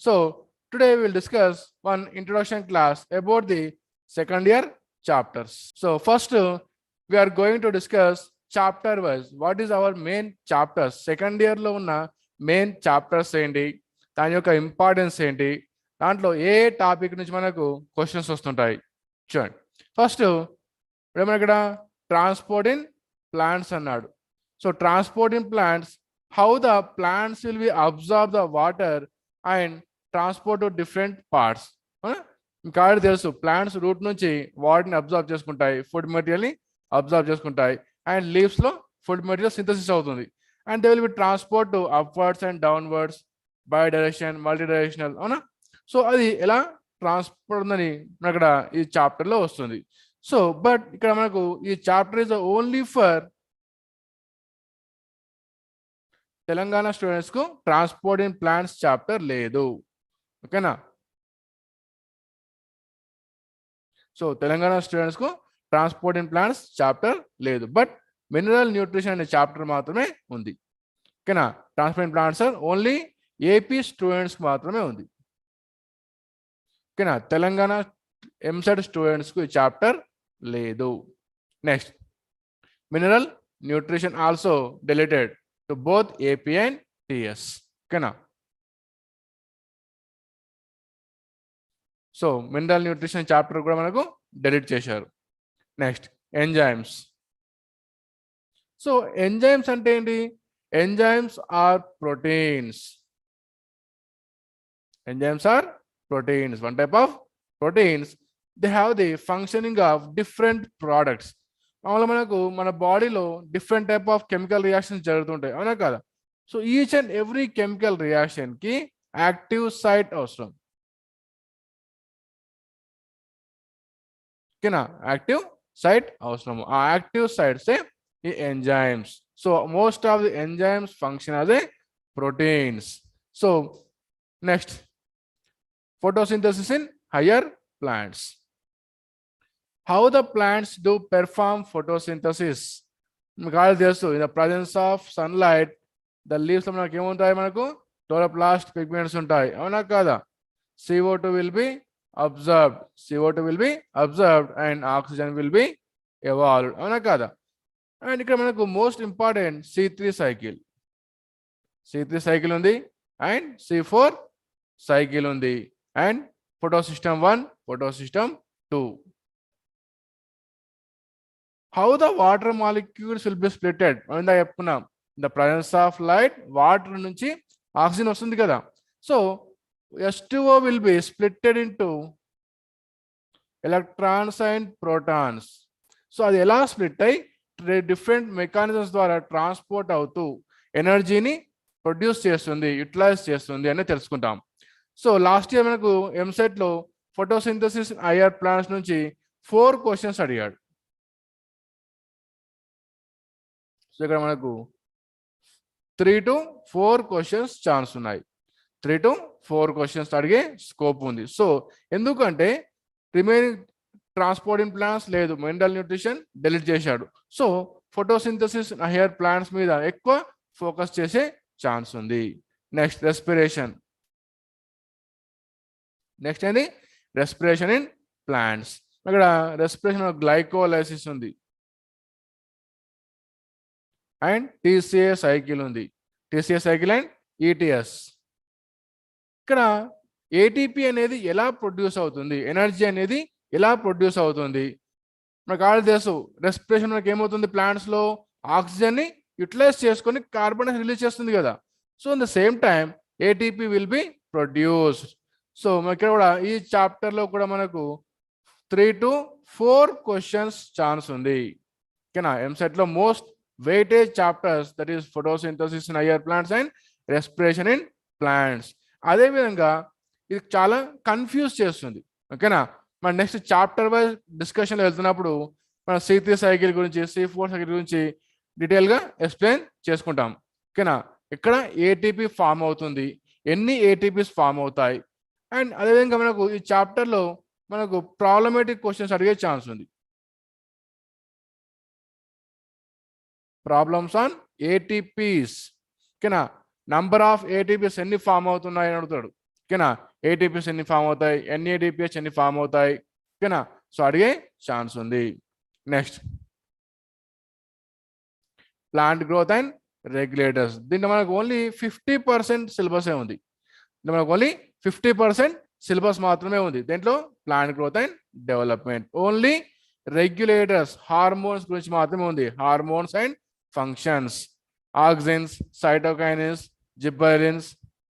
So today we will discuss one introduction class about the second year chapters. So first we are going to discuss chapter wise. What is our main chapters? Second year లో ఉన్న main chapters ఏంటి, దాని యొక్క importance ఏంటి, దాంట్లో ఏ topic నుంచి మనకు questions వస్తుంటాయి చూడండి. ఫస్ట్ ఏమన్నా ఇక్కడ ట్రాన్స్పోర్ట్ ఇన్ ప్లాంట్స్ అన్నాడు. So transport in plants, how the plants will be observe the water and transport to different parts. ఇంకా తెలుసు ప్లాంట్స్ రూట్ నుంచి వాటర్ని అబ్జర్వ్ చేసుకుంటాయి, ఫుడ్ మెటీరియల్ని అబ్జర్వ్ చేసుకుంటాయి, అండ్ లీవ్స్లో ఫుడ్ మెటీరియల్ సింథసిస్ అవుతుంది. And they will B transport to upwards and downwards, by direction, multi directional. అవునా? So అది ఎలా ట్రాన్స్పోర్ట్ ఉందని అక్కడ ఈ చాప్టర్లో వస్తుంది. సో బట్ ఇక్కడ మనకు ఈ chapter is only for Telangana స్టూడెంట్స్కు ట్రాన్స్పోర్ట్ ఇన్ ప్లాంట్స్ చాప్టర్ లేదు. ఓకేనా? సో తెలంగాణ స్టూడెంట్స్కు ట్రాన్స్పోర్ట్ ఇన్ ప్లాంట్స్ చాప్టర్ లేదు, బట్ మినరల్ న్యూట్రిషన్ అనే చాప్టర్ మాత్రమే ఉంది. ఓకేనా? Transport in plants only AP students మాత్రమే ఉంది. ఓకేనా? తెలంగాణ ఎంసెట్ స్టూడెంట్స్కు ఈ చాప్టర్ లేదు. Next, mineral nutrition also deleted to both AP and TS. ఓకేనా? సో మినరల్ న్యూట్రిషన్ చాప్టర్ కూడా మనకు డిలీట్ చేశారు. Next, enzymes. సో ఎంజైమ్స్ అంటే ఏంటి? Enzymes are proteins. Enzymes are proteins, one type of proteins. They have the functioning of different products. మామూలుగా మనకు మన బాడీలో different type of chemical reactions జరుగుతుంటాయి, అవునా కదా? So each and every chemical రియాక్షన్కి యాక్టివ్ సైట్ అవసరం. ఓకేనా? యాక్టివ్ సైట్ అవసరం. ఆ యాక్టివ్ సైట్సే ఈ enzymes. So most of the enzymes function as a proteins. So next, photosynthesis in higher plants. How the plants do perform photosynthesis? మీకు తెలుసు, in the presence of sunlight, the leaves లో మనకు ఏముంటాయి? మనకు క్లోరోప్లాస్ట్ పిగ్మెంట్స్ ఉంటాయి, అవునా కదా? CO2 will be absorbed, CO2 will be absorbed and oxygen will be evolved, అవునా కదా? అండ్ ఇక్కడ మనకు most important C3 cycle. C3 cycle ఉంది అండ్ C4 సైకిల్ ఉంది, and photosystem 1, photosystem 2. How the water molecules will be splitted? in the presence of light, water నుంచి oxygen వస్తుంది కదా. So H2O will be splitted into electrons and protons. So అది ఎలా split అయి different mechanisms ద్వారా transport అవుతూ ఎనర్జీని produce చేస్తుంది, యూటిలైజ్ చేస్తుంది అని తెలుసుకుంటాం. సో లాస్ట్ ఇయర్ మనకు ఎంసెట్లో ఫోటోసింథసిస్ హైయర్ ప్లాంట్స్ నుంచి 4 క్వశ్చన్స్ అడిగాడు. సో ఇక్కడ మనకు 3 to 4 క్వశ్చన్స్ ఛాన్స్ ఉన్నాయి. 3 to 4 క్వశ్చన్స్ అడిగే స్కోప్ ఉంది. సో ఎందుకంటే రిమైనింగ్ ట్రాన్స్పోర్ట్ ఇన్ ప్లాంట్స్ లేదు, మినరల్ న్యూట్రిషన్ డిలీట్ చేశాడు. సో ఫోటోసింథసిస్ హైయర్ ప్లాంట్స్ మీద ఎక్కువ ఫోకస్ చేసే ఛాన్స్ ఉంది. Next, respiration. నెక్స్ట్ ఏంటి? Respiration in plants. ఇక్కడ రెస్పిరేషన్ గ్లైకోలైసిస్ ఉంది అండ్ టీసీఏ సైకిల్ ఉంది, టీసీఏ సైకిల్ అండ్ ఈటీఎస్. ఇక్కడ ఏటీపీ అనేది ఎలా ప్రొడ్యూస్ అవుతుంది, ఎనర్జీ అనేది ఎలా ప్రొడ్యూస్ అవుతుంది? మనకు ఆల్రెడీ తెలుసు, రెస్పిరేషన్ మనకి ఏమవుతుంది? ప్లాంట్స్లో ఆక్సిజన్ని యూటిలైజ్ చేసుకొని కార్బన్ రిలీజ్ చేస్తుంది కదా. So in the same time ATP will be produced. So ఇక్కడ కూడా ఈ చాప్టర్లో కూడా మనకు 3 to 4 క్వశ్చన్స్ ఛాన్స్ ఉంది. ఓకేనా? ఎంసెట్లో most weightage chapters, that is photosynthesis in higher plants and respiration in plants. అదేవిధంగా ఇది చాలా కన్ఫ్యూజ్ చేస్తుంది. ఓకేనా? మన నెక్స్ట్ చాప్టర్ వైజ్ డిస్కషన్లో వెళ్తున్నప్పుడు మన C3 సైకిల్ గురించి, C4 సైకిల్ గురించి డీటెయిల్గా ఎక్స్ప్లెయిన్ చేసుకుంటాం. ఓకేనా? ఇక్కడ ఏటీపీ ఫామ్ అవుతుంది, ఎన్ని ఏటీపీస్ ఫామ్ అవుతాయి, అండ్ అదేవిధంగా మనకు ఈ చాప్టర్లో మనకు ప్రాబ్లమేటిక్ క్వశ్చన్స్ అడిగే ఛాన్స్ ఉంది. Problems on ATPs. ఓకేనా? నంబర్ ఆఫ్ ఏటీపీస్ ఎన్ని ఫామ్ అవుతున్నాయి అని అడుగుతాడు. ఓకేనా, ఏటీపీస్ ఎన్ని ఫామ్ అవుతాయి, ఎన్ఏడిపిహెచ్ ఎన్ని ఫామ్ అవుతాయి, ఓకేనా. సో అడిగే ఛాన్స్ ఉంది. Next plant growth and regulators. దీంట్లో మనకు ఓన్లీ 50% సిలబస్ ఉంది. మనకు ఓన్లీ 50% సిలబస్ మాత్రమే ఉంది. దీంట్లో plant growth and development, only regulators hormones గురించి మాత్రమే ఉంది. Hormones and functions, auxins, cytokinins, gibberellins,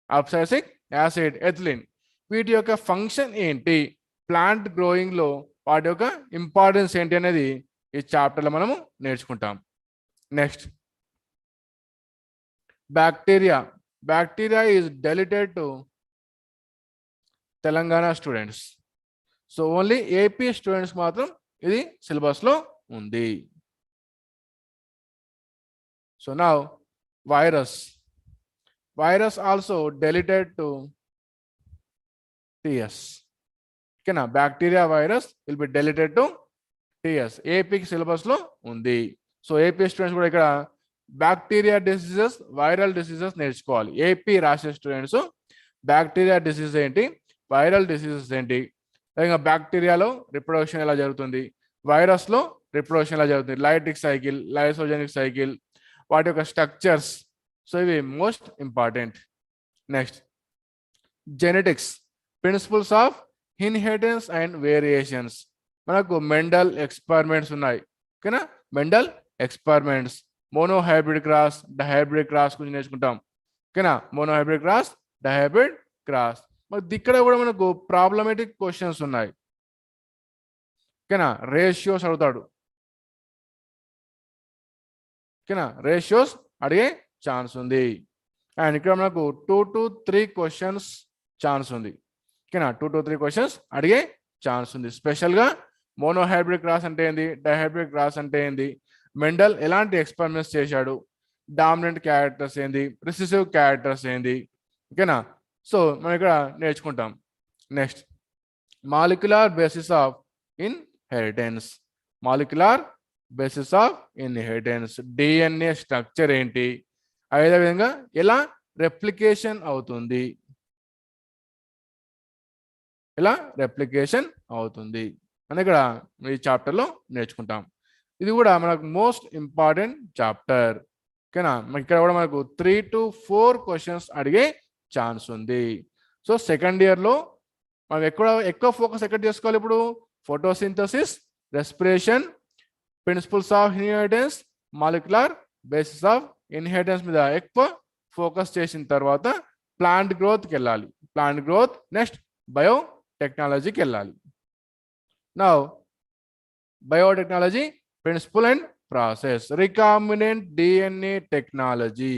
abscisic acid, ethylene, వీటి యొక్క ఫంక్షన్ ఏంటి, ప్లాంట్ గ్రోయింగ్ లో వాటి యొక్క ఇంపార్టెన్స్ ఏంటి అనేది ఈ చాప్టర్లో మనము నేర్చుకుంటాం. Next bacteria. Bacteria is deleted to Telangana students. So only AP students మాత్రం ఇది సిలబస్ లో ఉంది. So now virus. Virus also deleted to TS. ఓకేనా, bacteria virus will be deleted to TS. ఏపీకి సిలబస్ లో ఉంది. సో ఏపీ స్టూడెంట్స్ కూడా ఇక్కడ బ్యాక్టీరియా డిసీజెస్, వైరల్ డిసీజెస్ నేర్చుకోవాలి. ఏపీ రాసే స్టూడెంట్స్ బ్యాక్టీరియా డిసీజ్ ఏంటి, వైరల్ డిసీజెస్ ఏంటి, ఇంకా బ్యాక్టీరియాలో రిప్రొడక్షన్ ఎలా జరుగుతుంది, వైరస్ లో రిప్రొడక్షన్ ఎలా జరుగుతుంది, లైటిక్ సైకిల్, లైసోజెనిక్ సైకిల్, వాటి యొక్క స్ట్రక్చర్స్. సో ఇవి most important. Next genetics, principles of inheritance and variations. మనకు మెండల్ ఎక్స్పెరిమెంట్స్ ఉన్నాయి. ఓకేనా, Mendel experiments, monohybrid cross, dihybrid cross గురించి నేర్చుకుంటాం. ఓకేనా, మోనోహైబ్రిడ్ క్రాస్, డైహైబ్రిడ్ క్రాస్. మరి ఇక్కడ కూడా మనకు ప్రాబ్లమేటిక్ క్వశ్చన్స్ ఉన్నాయి. ఓకేనా, రేషియోస్ అడుగుతాడు. ఓకేనా, రేషియోస్ అడిగే ఛాన్స్ ఉంది. అండ్ ఇక్కడ మనకు 2 to 3 క్వశ్చన్స్ ఛాన్స్ ఉంది. ఓకేనా, 2 to 3 క్వశ్చన్స్ అడిగే ఛాన్స్ ఉంది. స్పెషల్గా మోనోహైబ్రిడ్ క్రాస్ అంటే ఏంది, డైహైబ్రిడ్ క్రాస్ అంటే ఏంది, మెండల్ ఎలాంటి ఎక్స్పెరిమెంట్స్ చేశాడు, డామినెంట్ క్యారెక్టర్స్ ఏంది, రిసెసివ్ క్యారెక్టర్స్ ఏంది. ఓకేనా, సో మనం ఇక్కడ నేర్చుకుంటాం. Next molecular basis of inheritance. Molecular basis of inheritance, DNA structure ఏంటి, అదేవిధంగా ఎలా రెప్లికేషన్ అవుతుంది, ఎలా రెప్లికేషన్ అవుతుంది అని ఇక్కడ ఈ చాప్టర్లో నేర్చుకుంటాం. ఇది కూడా మనకు మోస్ట్ ఇంపార్టెంట్ చాప్టర్. ఓకేనా, ఇక్కడ కూడా మనకు 3 to 4 క్వశ్చన్స్ అడిగే ఛాన్స్ ఉంది. సో సెకండ్ ఇయర్లో మనం ఎక్కువ ఫోకస్ ఎక్కడ చేసుకోవాలి, ఇప్పుడు photosynthesis, respiration, principles of inheritance, molecular basis of inheritance మీద ఎక్కువ ఫోకస్ చేసిన తర్వాత ప్లాంట్ గ్రోత్కి వెళ్ళాలి. ప్లాంట్ గ్రోత్, నెక్స్ట్ బయోటెక్నాలజీకి వెళ్ళాలి. Now biotechnology, principle and process, recombinant DNA technology.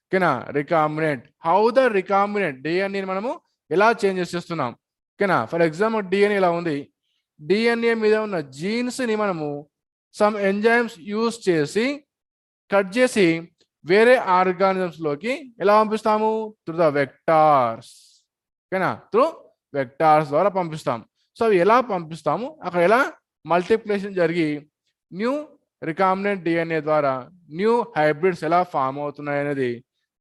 ఓకేనా, రికాంబినెంట్, హౌ ద రికాంబినెంట్ డిఎన్ఏని మనము ఎలా చేంజెస్ చేస్తున్నాం. ఓకేనా, ఫర్ ఎగ్జాంపుల్ డిఎన్ఏ ఇలా ఉంది, డిఎన్ఏ మీద ఉన్న జీన్స్ని మనము సమ్ ఎంజైమ్స్ యూజ్ చేసి కట్ చేసి వేరే ఆర్గానిజమ్స్లోకి ఎలా పంపిస్తాము, త్రూ ద వెక్టార్స్. ఓకేనా, త్రూ వెక్టార్స్ ద్వారా పంపిస్తాం. సో అవి ఎలా పంపిస్తాము, అక్కడ ఎలా మల్టిప్లికేషన్ జరిగి న్యూ రికాంబినెంట్ డిఎన్ఏ ద్వారా న్యూ హైబ్రిడ్స్ ఎలా ఫామ్ అవుతున్నాయి అనేది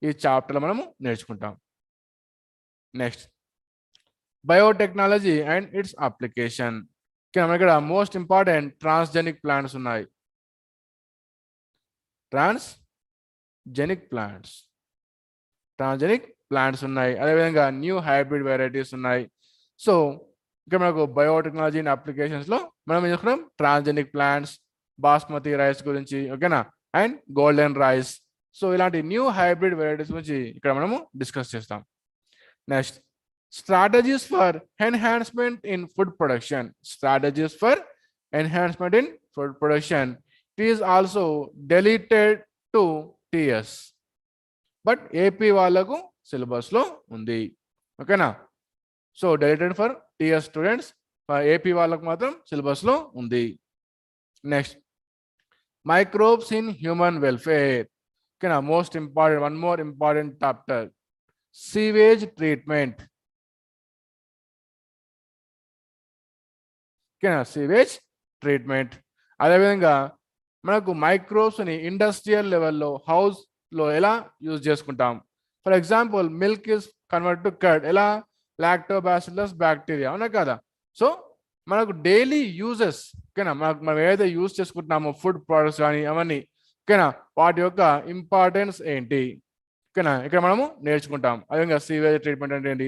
ఈ చాప్టర్లో మనము నేర్చుకుంటాం. Next biotechnology and it's application. మన ఇక్కడ మోస్ట్ ఇంపార్టెంట్ ట్రాన్స్జెనిక్ ప్లాంట్స్ ఉన్నాయి. ట్రాన్స్జెనిక్ ప్లాంట్స్ ఉన్నాయి, అదేవిధంగా న్యూ హైబ్రిడ్ వెరైటీస్ ఉన్నాయి. సో ఇక్కడ మనకు బయోటెక్నాలజీ అండ్ అప్లికేషన్స్లో మనం ఏం చేసుకున్నాం, ట్రాన్స్జెనిక్ ప్లాంట్స్, బాస్మతి రైస్ గురించి, ఓకేనా, అండ్ గోల్డెన్ రైస్. సో ఇలాంటి న్యూ హైబ్రిడ్ వెరైటీస్ గురించి ఇక్కడ మనము డిస్కస్ చేస్తాం. Next strategies for enhancement in food production. Strategies for enhancement in food production, it is also deleted to TS, but AP వాళ్ళకు సిలబస్లో ఉంది. ఓకేనా, so deleted for TS students, AP వాళ్ళకు మాత్రం సిలబస్లో ఉంది. Next microbes in human welfare. ఓకేనా, most important, one more important chapter, sewage treatment. ఓకేనా, సీవేజ్ ట్రీట్మెంట్. అదేవిధంగా మనకు మైక్రోబ్స్ని ఇండస్ట్రియల్ లెవెల్లో హౌస్లో ఎలా యూజ్ చేసుకుంటాం. For example milk is convert to curd, ఎలా లాక్టోబాసిల్లస్ బ్యాక్టీరియా, అవునా కదా? సో మనకు డైలీ యూజెస్, ఓకేనా, మనం ఏదైతే యూజ్ చేసుకుంటున్నామో ఫుడ్ ప్రోడక్ట్స్ కానీ అవన్నీ, ఓకేనా, వాటి యొక్క ఇంపార్టెన్స్ ఏంటి, ఓకేనా, ఇక్కడ మనము నేర్చుకుంటాం. అదేవిధంగా సీవేజ్ ట్రీట్మెంట్ అంటే ఏంటి,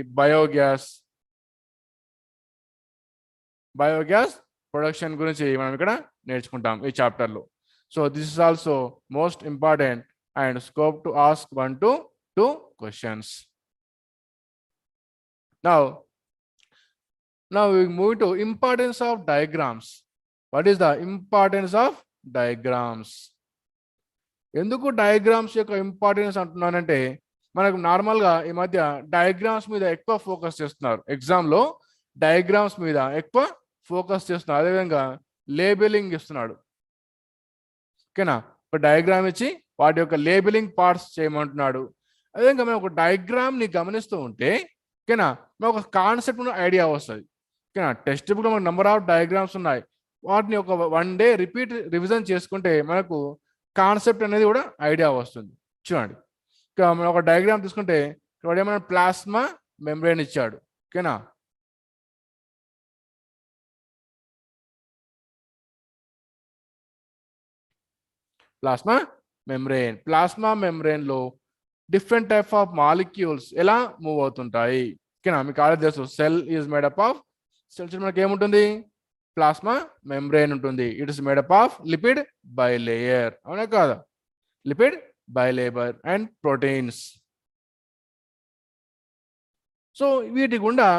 బయోగ్యాస్ ప్రొడక్షన్ గురించి మనం ఇక్కడ నేర్చుకుంటాం ఈ చాప్టర్లో. So this is also most important and scope to ask 1 to 2 questions. Now we move to importance of diagrams. What is the importance of diagrams? ఎందుకు డయాగ్రామ్స్ యొక్క ఇంపార్టెన్స్ అంటున్నానంటే, మనకు నార్మల్గా ఈ మధ్య డయాగ్రామ్స్ మీద ఎక్కువ ఫోకస్ చేస్తున్నారు. ఎగ్జామ్లో డయాగ్రామ్స్ మీద ఎక్కువ ఫోకస్ చేస్తున్నారు. అదేవిధంగా లేబెలింగ్ ఇస్తున్నాడు, ఓకేనా. ఒక డయాగ్రామ్ ఇచ్చి వాటి యొక్క లేబెలింగ్ పార్ట్స్ చేయమంటున్నాడు. అదేవిధంగా మనం ఒక డయాగ్రామ్ని గమనిస్తూ ఉంటే, ఓకేనా, మనకు ఒక కాన్సెప్ట్ ఐడియా వస్తుంది, ఓకేనా. టెక్స్ట్ బుక్లో మనకు నెంబర్ ఆఫ్ డయాగ్రామ్స్ ఉన్నాయి. వాటిని ఒక 1 day రివిజన్ చేసుకుంటే మనకు కాన్సెప్ట్ అనేది కూడా ఐడియా వస్తుంది. చూడండి, ఇక మనం ఒక డయాగ్రామ్ తీసుకుంటే ఇక్కడ ఏమైనా ప్లాస్మా మెంబ్రేన్ ఇచ్చాడు, ఓకేనా. ప్లాస్మా మెంబ్రేన్ లో డిఫరెంట్ టైప్ ఆఫ్ మాలిక్యూల్స్ ఎలా మూవ్ అవుతుంటాయి, ఓకేనా. మీకు ఆల్రెడీ తెలుసు, cell is made up of cells, మనకి ఏముంటుంది, ప్లాస్మా మెంబ్రేన్ ఉంటుంది. It is made up of lipid bilayer, అవునా కాదా, lipid bilayer and proteins. So వీటి గుండా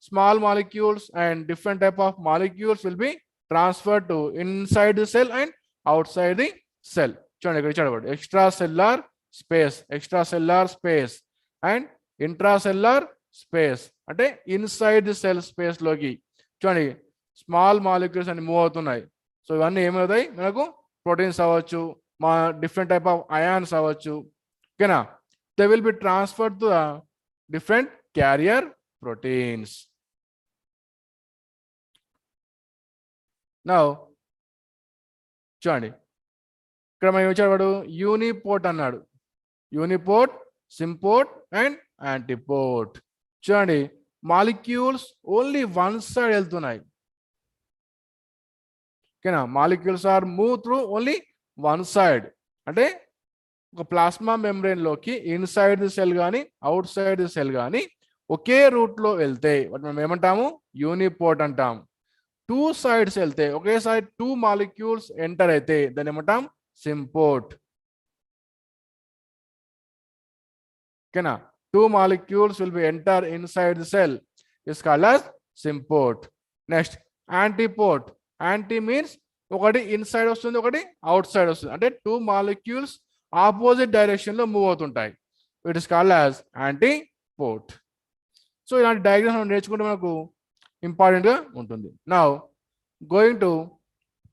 small molecules and different type of molecules will be transferred to inside the cell and out side the cell. చూడండి ఇక్కడ ఇచ్చాడు, extra cellar space and intracellular space, అంటే inside the cell space లోకి చూడండి small molecules అన్ని move అవుతున్నాయి. So ఇవన్నీ ఏమవుతాయి, మనకు ప్రోటీన్స్ అవ్వచ్చు, మా డిఫరెంట్ టైప్ ఆఫ్ అయాన్స్ అవ్వచ్చు, ఓకేనా. They will B transferred to the different carrier proteins. Now చూడండి ఇక్కడ మనం ఇచ్చాడు, యూనిపోర్ట్ అన్నాడు, యూనిపోర్ట్, సింపోర్ట్ అండ్ యాంటీపోర్ట్. చూడండి మాలిక్యూల్స్ ఓన్లీ 1 side వెళ్తున్నాయి, ఓకేనా. Molecules are move through only 1 side, అంటే ఒక ప్లాస్మా మెంబ్రేన్ లోకి ఇన్సైడ్ ది సెల్ కానీ అవుట్ సైడ్ ది సెల్ కానీ ఒకే రూట్ లో వెళ్తే వాటి మనం ఏమంటాము, యూనిపోర్ట్ అంటాం. 2 sides వెళ్తే, ఒకేసారి 2 మాలిక్యూల్స్ ఎంటర్ అయితే దాన్ని ఏమంటాం, సింపోర్ట్, ఓకేనా. 2 molecules will be enter inside the cell is called as symport. Next, antiport. Anti means ఒకటి ఇన్సైడ్ వస్తుంది, ఒకటి అవుట్ సైడ్ వస్తుంది, అంటే 2 molecules ఆపోజిట్ డైరెక్షన్ లో మూవ్ అవుతుంటాయి. It is called as antiport. So ఇలాంటి డయాగ్రామ్స్ మనం నేర్చుకుంటే మనకు ఇంపార్టెంట్ గా ఉంటుంది. Now going to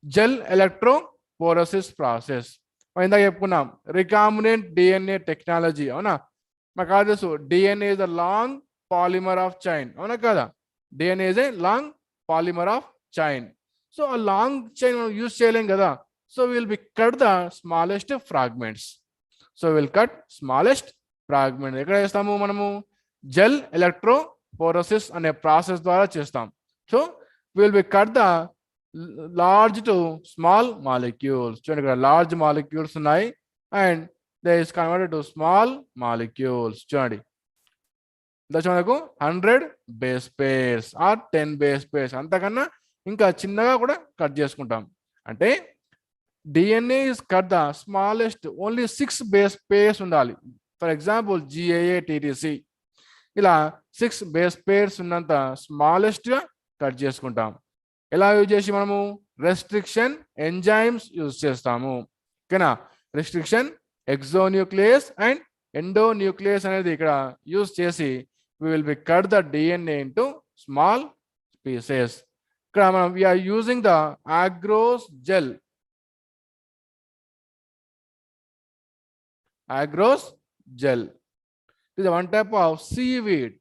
gel electrophoresis process. మనం ఇందాక చెప్పుకున్నాం రికాంబినెంట్ డిఎన్ఏ టెక్నాలజీ, అవునా. మాకు కాదు తెలుసు, DNA is the long polymer of chain, అవునా కదా. DNA is a long polymer of chain. So ఆ లాంగ్ చైన్ మనం యూజ్ చేయలేం కదా. So will be cut the smallest fragments. So will cut smallest fragment ఎక్కడ చేస్తాము, మనము జెల్ ఎలక్ట్రోపోరసిస్ అనే ప్రాసెస్ ద్వారా చేస్తాం. So will be cut the large to small molecules. చూడండి ఇక్కడ లార్జ్ మాలిక్యూల్స్ ఉన్నాయి and they is converted to small molecules. చూడండి మనకు 100 base pairs or 10 base pairs, అంతకన్నా ఇంకా చిన్నగా కూడా కట్ చేసుకుంటాం. అంటే DNA is cut the smallest, only 6 base pairs ఉండాలి. ఫర్ ఎగ్జాంపుల్ GAATTC, ఇలా 6 బేస్ పేర్స్ ఉన్నంత స్మాలెస్ట్ గా కట్ చేసుకుంటాం. ఎలా యూజ్ చేసి మనము రెస్ట్రిక్షన్ ఎంజైమ్స్ యూజ్ చేస్తాము, ఓకేనా. రెస్ట్రిక్షన్ ఎక్సోన్యూక్లియస్ అండ్ ఎండోన్యూక్లియస్ అనేది ఇక్కడ యూజ్ చేసి we will be cut the DNA into small pieces. ఇక్కడ మనం we are using the agarose gel. It is one type of seaweed.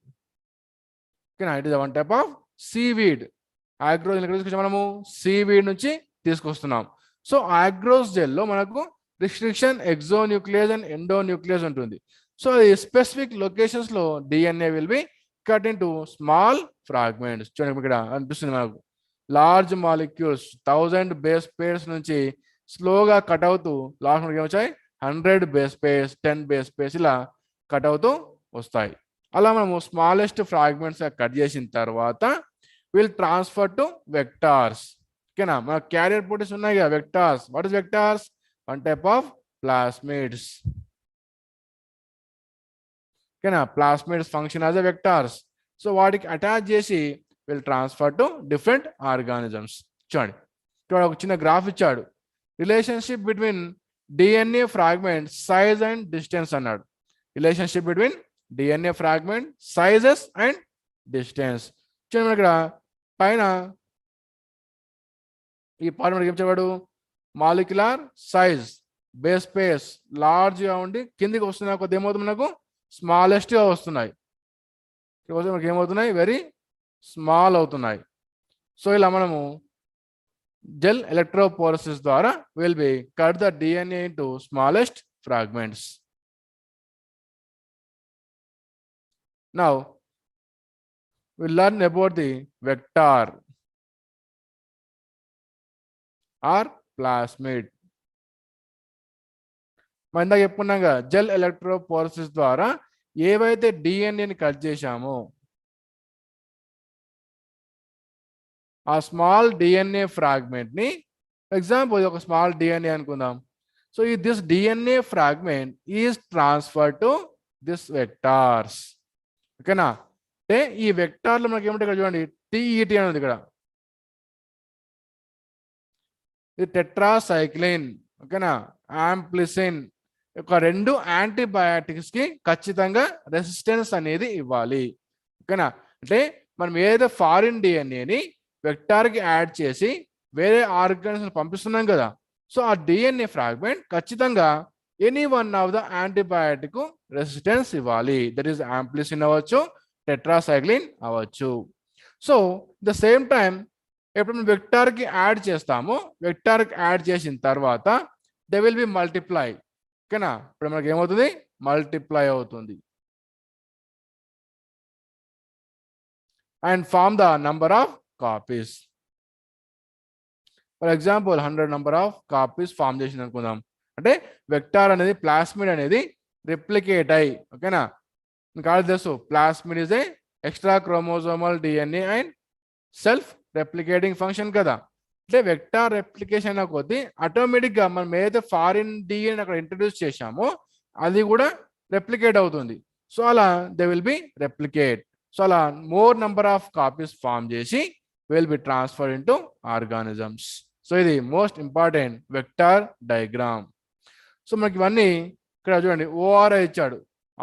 Okay, it is one type of seaweed. Agarose ఇక్కడ మనము seaweed నుంచి తీసుకొస్తున్నాం. So agarose gel లో మనకు restriction exonuclease and endonuclease ఉంటుంది. So ఈ స్పెసిఫిక్ లొకేషన్స్ లో DNA will be cut into small fragments. చూడండి ఇక్కడ అనిపిస్తుంది మనకు లార్జ్ మాలిక్యూల్స్ 1000 బేస్ పేర్స్ నుంచి స్లోగా కట్ అవుతూ లాస్ట్ మనకి ఏమొచ్చాయి 100 బేస్ పేర్స్ 10 బేస్ పేర్స్ ఇలా కట్ అవుతూ వస్తాయి. అలా మనము స్మాలెస్ట్ ఫ్రాగ్మెంట్స్ కట్ చేసిన తర్వాత విల్ ట్రాన్స్ఫర్ టు వెక్టార్స్. ఓకేనా, మన క్యారియర్ ప్రోటీన్స్ ఉన్నాయి కదా vectors. What is vectors? One type of plasmids. ఓకేనా, plasmids function as a vectors. So వాటికి అటాచ్ చేసి will transfer to different organisms. చూడండి ఇక్కడ ఒక చిన్న గ్రాఫ్ ఇచ్చాడు. Relationship between DNA fragment size and distance అన్నాడు. Relationship between DNA fragment sizes and distance. చూడండి ఇక్కడ పైన ఈ పార్ట్ మనకి ఏం చెప్పాడు? మాలిక్యులర్ సైజ్ బేస్ పేస్ లార్జ్గా ఉండి కిందికి వస్తున్న కొద్ది ఏమవుతుంది మనకు స్మాలెస్ట్గా వస్తున్నాయి. మనకి ఏమవుతున్నాయి? వెరీ స్మాల్ అవుతున్నాయి. సో ఇలా మనము జెల్ ఎలక్ట్రోపోరసిస్ ద్వారా will be cut the DNA into smallest fragments. Now we'll learn about the vector or plasmid. మనం ఇందాక చెప్పుకున్నాం కదా జెల్ ఎలక్ట్రోపోరసిస్ ద్వారా ఏవైతే డిఎన్ఏని కట్ చేశామో ఆ స్మాల్ డిఎన్ఏ ఫ్రాగ్మెంట్ని, ఎగ్జాంపుల్ ఒక స్మాల్ డిఎన్ఏ అనుకుందాం. సో ఈ this DNA fragment is transfer to this vectors. ఓకేనా, అంటే ఈ వెక్టార్లో మనకి ఏమంటే ఇక్కడ చూడండి టీఈటీ అని ఉంది ఇక్కడ. ఇది టెట్రాసైక్లిన్. ఓకేనా, యాంప్లిసిన్ ఒక రెండు యాంటీబయాటిక్స్ కి ఖచ్చితంగా రెసిస్టెన్స్ అనేది ఇవ్వాలి. ఓకేనా, అంటే మనం ఏదైతే ఫారిన్ డిఎన్ఏని వెక్టార్కి యాడ్ చేసి వేరే ఆర్గానిజం పంపిస్తున్నాం కదా, సో ఆ డిఎన్ఏ ఫ్రాగ్మెంట్ ఖచ్చితంగా any one of the antibiotic resistance ఇవ్వాలి. దట్ ఈస్ యాంప్లిసిన్ అవ్వచ్చు, టెట్రాసైక్లిన్ అవ్వచ్చు. సో ద సేమ్ టైం ఎప్పుడు మనం వెక్టార్కి యాడ్ చేస్తామో వెక్టార్కి యాడ్ చేసిన తర్వాత దే విల్ బి మల్టిప్లై. ఓకేనా, ఇప్పుడు మనకి ఏమవుతుంది? మల్టిప్లై అవుతుంది and form the number of copies. For example 100 number of copies form చేసింది అనుకుందాం. అంటే వెక్టార్ అనేది ప్లాస్మిడ్ అనేది రిప్లికేట్ అయ్యి, ఓకేనా, మీకు ఆల్రెడీ తెలుసు plasmid is a extra chromosomal DNA and self replicating function కదా. అంటే వెక్టార్ రెప్లికేషన్ అయిన కొద్దీ ఆటోమేటిక్గా మనం ఏదైతే ఫారిన్ డిఎన్ఏ అక్కడ ఇంట్రడ్యూస్ చేశామో అది కూడా రెప్లికేట్ అవుతుంది. సో అలా they will be replicate. So అలా more number of copies form చేసి will be transfer into organisms. So ఇది most important vector diagram. So మనకి ఇవన్నీ ఇక్కడ చూడండి ఓఆర్ఐ ఇచ్చాడు,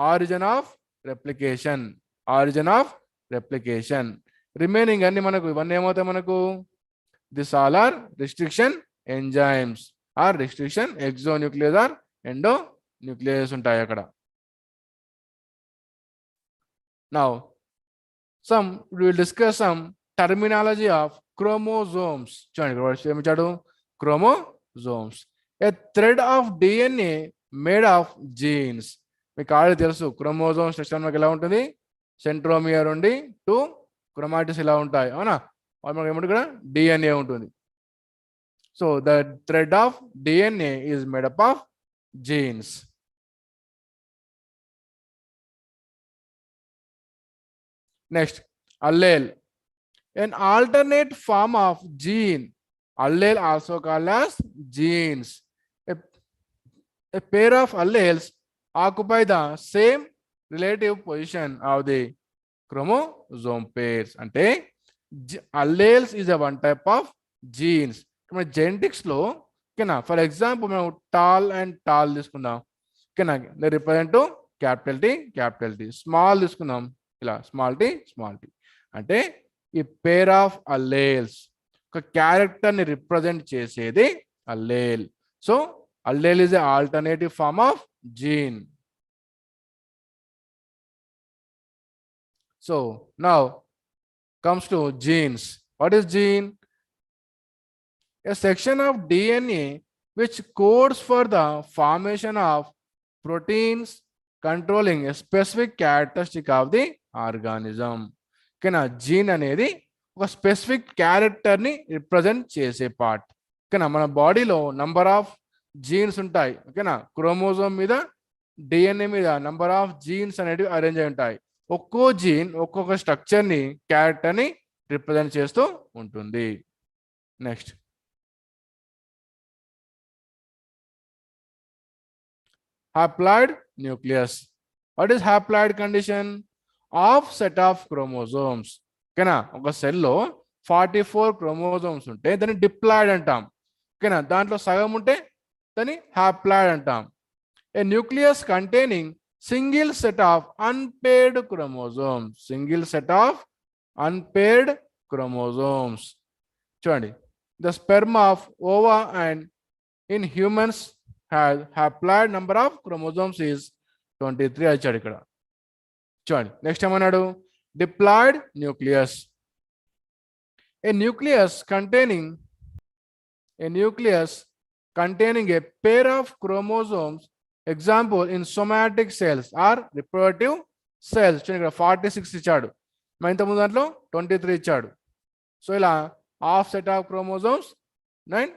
origin of replication, origin of replication. Remaining అన్ని మనకు ఇవన్నీ ఏమవుతాయి మనకు? This all are restriction enzymes or restriction exonuclease or endo nuclease ఉంటాయి అక్కడ. Now some we will discuss some terminology of chromosomes. చూడండి ఏమిచ్చాడు? Chromosomes, A thread of DNA made of jeans. మీకు already తెలుసు క్రోమోజోమ్ స్ట్రక్చర్ మనకి ఎలా ఉంటుంది? Centromere ఉండి 2 క్రోమాటిస్ ఇలా ఉంటాయి, అవునా? మనకి ఏమంటే ఇక్కడ డిఎన్ఏ ఉంటుంది. So the thread of DNA is made up of jeans. Next allele, an alternate form of gene. Allele also called as genes. A pair of alleles occupy the same relative position of the chromosome pairs. అంటే alleles is a one type of genes. మన genetics లో, ఓకేనా, for example మనం tall and tall తీసుకుందాం, ఓకేనా, they represent capital T capital T. Small తీసుకుందాం ఇలా small T small T. అంటే ఈ పేర్ ఆఫ్ అల్లేల్స్ ఒక క్యారెక్టర్ ని రిప్రజెంట్ చేసేది allele. So allele is an alternative form of gene. So now comes to genes. What is gene? A section of DNA which codes for the formation of proteins, controlling a specific characteristic of the organism. ఓకేనా, gene అనేది ఒక specific క్యారెక్టర్ని represent చేసే part. ఓకేనా, మన బాడీలో number of jeans ఉంటాయి. ఓకేనా, క్రోమోజోమ్ మీద డిఎన్ఏ మీద నంబర్ ఆఫ్ జీన్స్ అనేవి అరేంజ్ అయి ఉంటాయి. ఒక్కో జీన్ ఒక్కొక్క స్ట్రక్చర్ని క్యారెక్టర్ని రిప్రజెంట్ చేస్తూ ఉంటుంది. Next haploid nucleus. What is haploid condition? Of set of chromosomes. ఓకేనా, ఒక సెల్లో 44 క్రోమోజోమ్స్ ఉంటే దాన్ని డిప్లాయిడ్ అంటాం. ఓకేనా, దాంట్లో సగం ఉంటే దాన్ని హ్యాప్లాయిడ్ అంటాం. A nucleus containing single set of unpaired chromosomes. Single set of unpaired chromosomes. చూడండి, the sperm of ova and in humans has haploid number of chromosomes is 23 వచ్చాడు ఇక్కడ. చూడండి, నెక్స్ట్ ఏమన్నాడు, diploid nucleus. A nucleus containing a pair of chromosomes, example in somatic cells or reproductive cells. చూడండి, ఇక్కడ 46 ఇచ్చాడు, మన ఇంతకుముందు దాంట్లో 23 ఇచ్చాడు. సో ఇలా half set of chromosomes and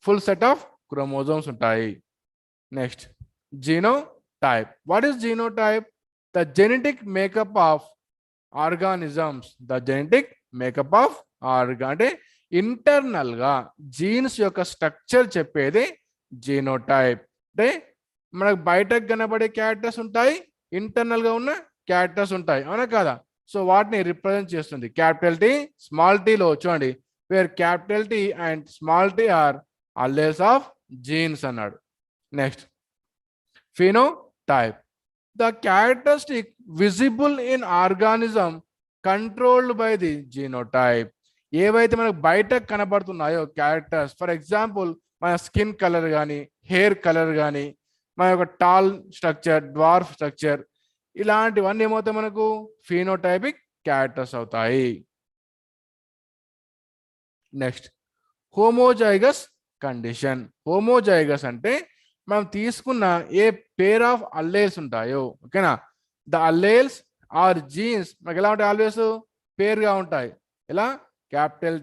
full set of chromosomes ఉంటాయి. Next genotype. What is genotype? The genetic makeup of organisms. The genetic makeup of అంటే ఇంటర్నల్ గా జీన్స్ యొక్క స్ట్రక్చర్ చెప్పేది జీనోటైప్. అంటే మనకు బయటకు కనబడే క్యారెక్టర్స్ ఉంటాయి, ఇంటర్నల్ గా ఉన్న క్యారెక్టర్స్ ఉంటాయి, అవునా కదా? సో వాటిని రిప్రజెంట్ చేస్తుంది. క్యాపిటల్ టీ స్మాల్ టీలో చూడండి, where capital T and small T are alleles of genes అన్నాడు. Next phenotype. The characteristic visible in organism controlled by the genotype. ఏవైతే మనకు బయట కనబడుతున్నాయో క్యారెక్టర్స్, ఫర్ ఎగ్జాంపుల్ మన స్కిన్ కలర్ కానీ, హెయిర్ కలర్ కానీ, మన యొక్క టాల్ స్ట్రక్చర్, డ్వార్ఫ్ స్ట్రక్చర్, ఇలాంటివన్నీ ఏమవుతాయి, మనకు ఫీనోటైపిక్ క్యారెక్టర్స్ అవుతాయి. Next homozygous condition. హోమోజైగస్ అంటే మనం తీసుకున్న ఏ పేర్ ఆఫ్ అల్లేల్స్ ఉంటాయో, ఓకేనా, ద అల్లేల్స్ ఆర్ జీన్స్ మనకి ఎలా ఉంటాయి, ఆల్వేస్ పేరుగా ఉంటాయి. ఎలా, capital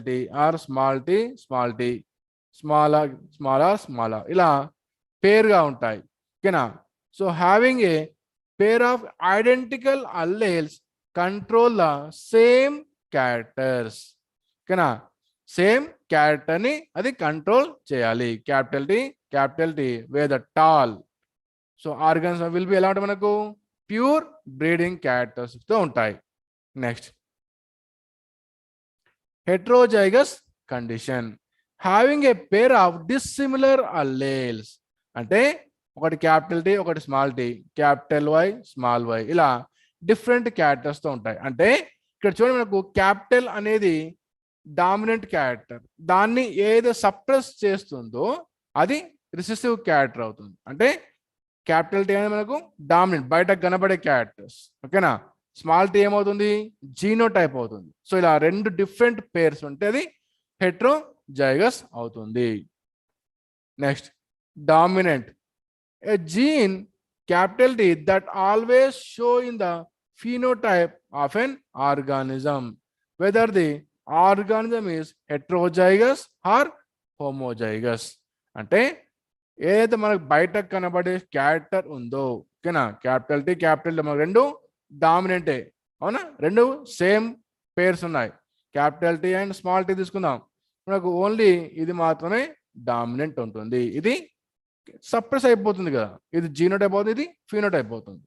T or small T small R ఇలా పేరుగా ఉంటాయి. ఓకేనా, so having a pair of identical alleles control the same characters. ఓకేనా, సేమ్ క్యారెక్టర్ని అది కంట్రోల్ చేయాలి. Capital T way the tall. So organism will be ఎలా ఉంటాయి, మనకు ప్యూర్ బ్రీడింగ్ క్యారెక్టర్స్ తో ఉంటాయి. Next heterozygous condition. Having a pair of dissimilar alleles. అంటే ఒకటి క్యాపిటల్ టీ, ఒకటి small T, capital Y, small Y, ఇలా డిఫరెంట్ క్యారెక్టర్స్ తో ఉంటాయి. అంటే ఇక్కడ చూడండి, మనకు క్యాపిటల్ అనేది డామినెంట్ క్యారెక్టర్, దాన్ని ఏదో సప్రెస్ చేస్తుందో అది రిసెసివ్ క్యారెక్టర్ అవుతుంది. అంటే క్యాపిటల్ టీ అనేది మనకు డామినెంట్, బయటకు కనబడే క్యారెక్టర్స్. ఓకేనా, స్మాల్ టీ ఏమవుతుంది, జీనోటైప్ అవుతుంది. సో ఇలా రెండు డిఫరెంట్ పేర్స్ ఉంటే అది హెట్రోజైగస్ అవుతుంది. Next dominant. A gene capital T that always show in the phenotype of an organism, whether the organism is heterozygous or homozygous. అంటే ఏదైతే మనకు బయటకు కనబడే క్యారెక్టర్ ఉందో, ఓకేనా, క్యాపిటల్ టీ మనకు రెండు డామినెంటే, అవునా, రెండు సేమ్ పేర్స్ ఉన్నాయి. Capital T and small T తీసుకుందాం, మనకు ఓన్లీ ఇది మాత్రమే డామినెంట్ ఉంటుంది, ఇది సప్రెస్ అయిపోతుంది కదా, ఇది జీనోటైప్ అవుతుంది, ఇది ఫీనోటైప్ అవుతుంది.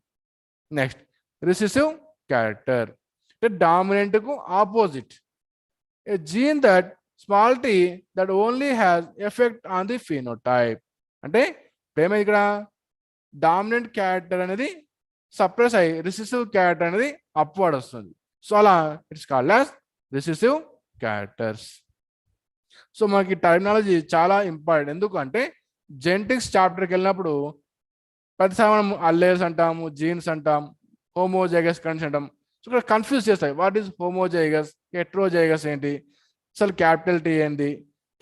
నెక్స్ట్ రిసెసివ్ క్యారెక్టర్, అంటే డామినెంట్ కు opposite. A gene that small t that only has effect on the phenotype. అంటే ఏమైంది ఇక్కడ, డామినెంట్ క్యారెక్టర్ అనేది సప్రెస్ అయ్యి రిసెసివ్ క్యారెక్టర్ అనేది అప్వర్డ్ వస్తుంది. సో అలా it's called as recessive characters. So మనకి టెర్మినాలజీ చాలా ఇంపార్టెంట్. ఎందుకంటే జెనెటిక్స్ చాప్టర్కి వెళ్ళినప్పుడు ప్రతిసారి మనం అల్లేల్స్ అంటాము, జీన్స్ అంటాం, హోమోజైగస్ కండిషన్ అంటాం. సో ఇక్కడ కన్ఫ్యూజ్ చేస్తాయి, వాట్ ఈస్ హోమోజైగస్, హెట్రోజైగస్ ఏంటి, అసలు క్యాపిటల్ టీ ఏంటి.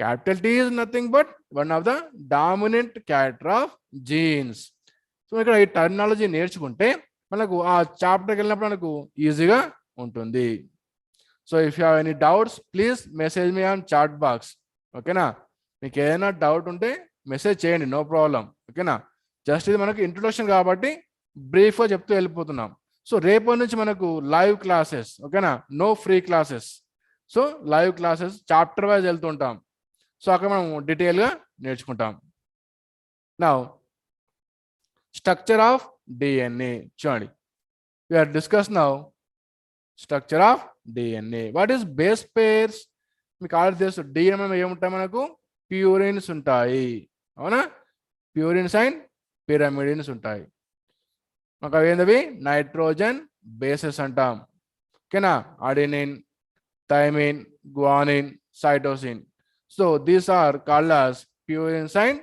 Capital T is nothing but one of the dominant character of jeans. So ఇక్కడ ఈ టర్మినాలజీ నేర్చుకుంటే మనకు ఆ చాప్టర్కి వెళ్ళినప్పుడు మనకు ఈజీగా ఉంటుంది. So if you have any doubts please message me on chat box. ఓకేనా, మీకు ఏదైనా డౌట్ ఉంటే మెసేజ్ చేయండి, నో ప్రాబ్లం. ఓకేనా, జస్ట్ ఇది మనకు ఇంట్రొడక్షన్ కాబట్టి బ్రీఫ్గా చెప్తూ వెళ్ళిపోతున్నాం. సో రేపటి నుంచి మనకు లైవ్ క్లాసెస్. ఓకేనా, no free classes. So live classes chapter wise వెళ్తుంటాం. సో అక్కడ మనం డీటెయిల్గా నేర్చుకుంటాం. నౌ స్ట్రక్చర్ ఆఫ్ డిఎన్ఏ చూడండి. we are discuss now structure of DNA. what is base pairs? మీకు ఆల్రెడీ తెలుసు డిఎన్ఏ ఏముంటాయి, మనకు ప్యూరిన్స్ ఉంటాయి. అవునా, ప్యూరిన్స్ అండ్ పిరమిడిన్స్ ఉంటాయి. మాకు అవి ఏంటవి నైట్రోజన్ బేసెస్ అంటాం. ఓకేనా, adenine, thymine, guanine, cytosine. So these are called as purines and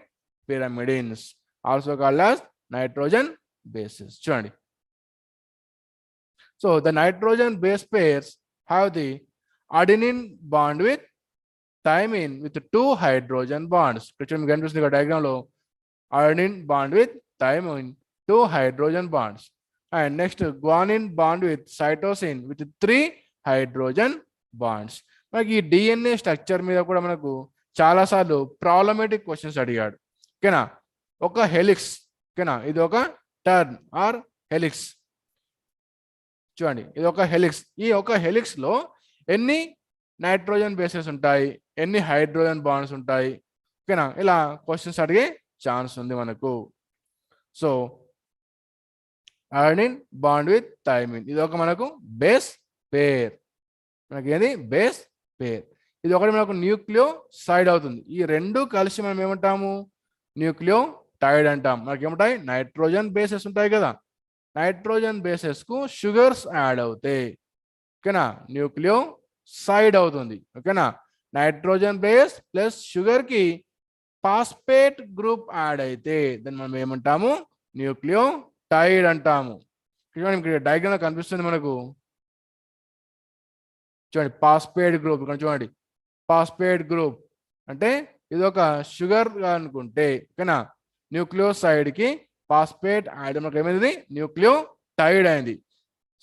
pyrimidines, also called as nitrogen bases. చూడండి, so the nitrogen base pairs have the adenine bond with thymine with 2 hydrogen bonds. ఇక్కడ మీకు కనిపిస్తుంది diagram లో adenine bond with thymine 2 hydrogen bonds, and next guanine bond with cytosine with 3 hydrogen bonds. మనకి ఈ DNA structure మీద కూడా మనకు చాలాసార్లు ప్రాబ్లమేటిక్ క్వశ్చన్స్ అడిగాడు. ఓకేనా, ఒక హెలిక్స్. ఓకేనా, ఇది ఒక టర్న్ ఆర్ హెలిక్స్. చూడండి, ఇది ఒక హెలిక్స్. ఈ ఒక హెలిక్స్ లో ఎన్ని నైట్రోజన్ బేసెస్ ఉంటాయి, ఎన్ని హైడ్రోజన్ బాండ్స్ ఉంటాయి. ఓకేనా, ఇలా క్వశ్చన్స్ అడిగే ఛాన్స్ ఉంది మనకు. So adenine bond with thymine, ఇది ఒక మనకు బేస్ పేర్. మనకి ఏంది బేస్ పేర్. ఇది ఒకటి మనకు న్యూక్లియో సైడ్ అవుతుంది. ఈ రెండు కలిసి మనం ఏమంటాము న్యూక్లియో టైడ్ అంటాం. మనకి ఏముంటాయి నైట్రోజన్ బేసెస్ ఉంటాయి కదా, నైట్రోజన్ బేసెస్ కు షుగర్స్ యాడ్ అవుతాయి. ఓకేనా, న్యూక్లియో సైడ్ అవుతుంది. ఓకేనా, నైట్రోజన్ బేస్ ప్లస్ షుగర్ కి ఫాస్ఫేట్ గ్రూప్ యాడ్ అయితే దాన్ని మనం ఏమంటాము న్యూక్లియో టైడ్ అంటాము. ఇక్కడ డయాగ్రామ్ కనిపిస్తుంది మనకు. చూడండి, ఫాస్ఫేట్ గ్రూప్. ఇక్కడ చూడండి, ఫాస్ఫేట్ గ్రూప్ అంటే ఇది ఒక షుగర్ అనుకుంటే. ఓకేనా, న్యూక్లియోసైడ్ కి ఫాస్ఫేట్ యాడ్ మనకు ఏమైంది న్యూక్లియో టైడ్ అయింది.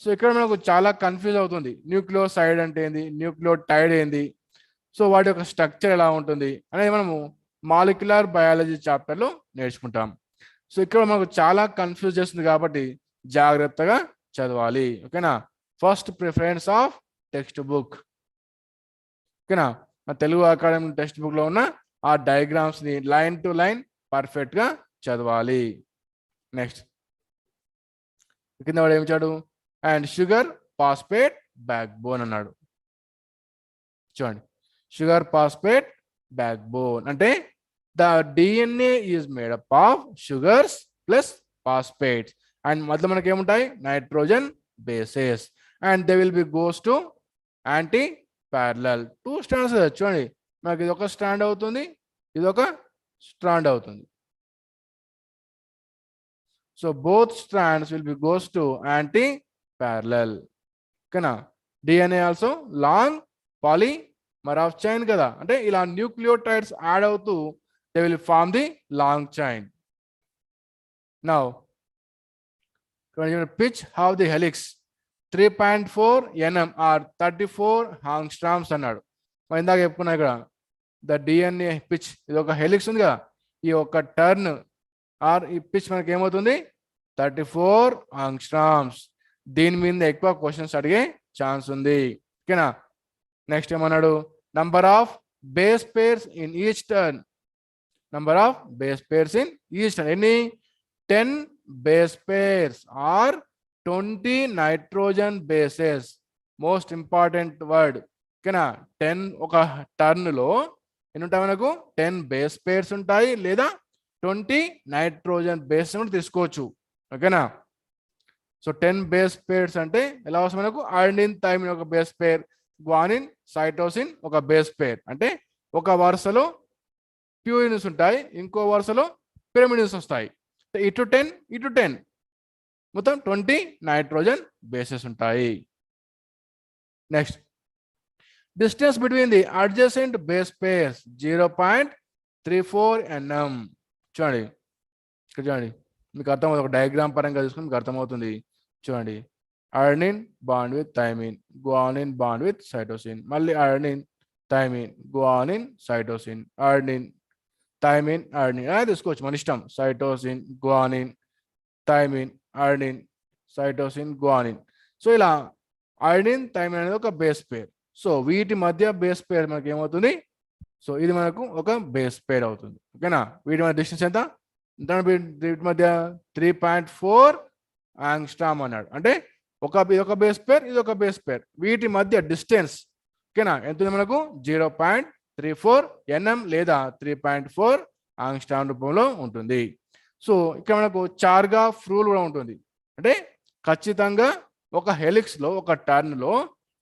సో ఇక్కడ మనకు చాలా కన్ఫ్యూజ్ అవుతుంది, న్యూక్లియోసైడ్ అంటే ఏంది, న్యూక్లియో టైడ్ ఏంది, సో వాటి యొక్క స్ట్రక్చర్ ఎలా ఉంటుంది అనేది మనము మాలిక్యులర్ బయాలజీ చాప్టర్లో నేర్చుకుంటాం. సో ఇక్కడ మనకు చాలా కన్ఫ్యూజ్ చేస్తుంది కాబట్టి జాగ్రత్తగా చదవాలి. ఓకేనా, first preference of text book. ఓకేనా, తెలుగు అకాడమీ టెక్స్ట్ బుక్ లో ఉన్న ఆ డయాగ్రామ్స్ ని లైన్ టు లైన్ పర్ఫెక్ట్ గా చదవాలి. నెక్స్ట్ కింద వాడు ఏమిచ్చాడు, and sugar phosphate backbone అన్నాడు. చూడండి, షుగర్ ఫాస్ఫేట్ బ్యాక్ బోన్ అంటే the DNA is made up of sugars plus phosphates, and మధ్యలో మనకి ఏముంటాయి nitrogen bases, and they will be goes to anti parallel 2 strands. చూడండి, మనకి ఇది ఒక స్ట్రాండ్ అవుతుంది, ఇది ఒక స్ట్రాండ్ అవుతుంది. So both strands will be goes to anti parallel. ఓకేనా, DNA also long polymer of chain కదా, అంటే ఇలా న్యూక్లియోటైడ్స్ యాడ్ అవుతూ they will form the long chain. Now pitch how the helix 3.4 nm or 34 angstroms అన్నాడు. మనం ఇందాక చెప్పుకున్నా ఇక్కడ ద డిఎన్ఏ పిచ్, ఇది ఒక హెలిక్స్ ఉంది కదా, ఈ ఒక టర్న్ ఆర్ ఈ పిచ్ మనకి ఏమవుతుంది 34 ఆంగ్స్ట్రామ్స్. దీని మీద ఎక్కువ క్వశ్చన్స్ అడిగే ఛాన్స్ ఉంది. ఓకేనా, నెక్స్ట్ ఏమన్నాడు, number of base pairs in each turn. Number of base pairs in each turn ఎన్ని 10 base pairs or 20 nitrogen bases. Most important word. ఓకేనా, 10 ఒక టర్న్ లో ఎన్ని ఉంటాయి మనకు 10 బేస్ పేర్స్ ఉంటాయి, లేదా 20 నైట్రోజన్ బేస్ కూడా తీసుకోవచ్చు. ఓకేనా, సో 10 బేస్ పేర్స్ అంటే ఎలా వస్తుంది మనకు అడెనిన్ థైమిన్ ఒక బేస్ పేర్, గ్వానిన్ సైటోసిన్ ఒక బేస్ పేర్. అంటే ఒక వరుసలో ప్యూరిన్స్ ఉంటాయి, ఇంకో వరుసలో పిరమిడిన్స్ వస్తాయి. ఇటు 10 ఇటు 10 మొత్తం 20 నైట్రోజన్ బేసెస్ ఉంటాయి. Next distance between the adjacent base pairs 0.34 nm. చూడండి ఇక్కడ చూడండి, మీకు అర్థమవుతుంది, ఒక డయాగ్రామ్ పరంగా చూసుకుని మీకు అర్థమవుతుంది. చూడండి, adenine bond with thymine, guanine bond with cytosine, మళ్ళీ adenine thymine, guanine cytosine, adenine thymine adenine అలా తీసుకోవచ్చు మన ఇష్టం. Cytosine guanine thymine adenine cytosine guanine. So ఇలా అడెనిన్ థైమిన్ అనేది ఒక బేస్ పేర్. సో వీటి మధ్య బేస్ పేర్ మనకి ఏమవుతుంది, సో ఇది మనకు ఒక బేస్ పేర్ అవుతుంది. ఓకేనా, వీటి మధ్య డిస్టెన్స్ ఎంత, వీటి మధ్య 3.4 యాంగ్స్ట్రామ్ అన్నాడు. అంటే ఇది ఒక బేస్ పేర్, ఇది ఒక బేస్ పేర్, వీటి మధ్య డిస్టెన్స్ ఓకేనా ఎంత ఉంది మనకు 0.34 nm లేదా 3.4 యాంగ్స్ట్రామ్ రూపంలో ఉంటుంది. సో ఇక్కడ మనకు చార్గాఫ్ రూల్ కూడా ఉంటుంది. అంటే ఖచ్చితంగా ఒక హెలిక్స్ లో ఒక టర్న్ లో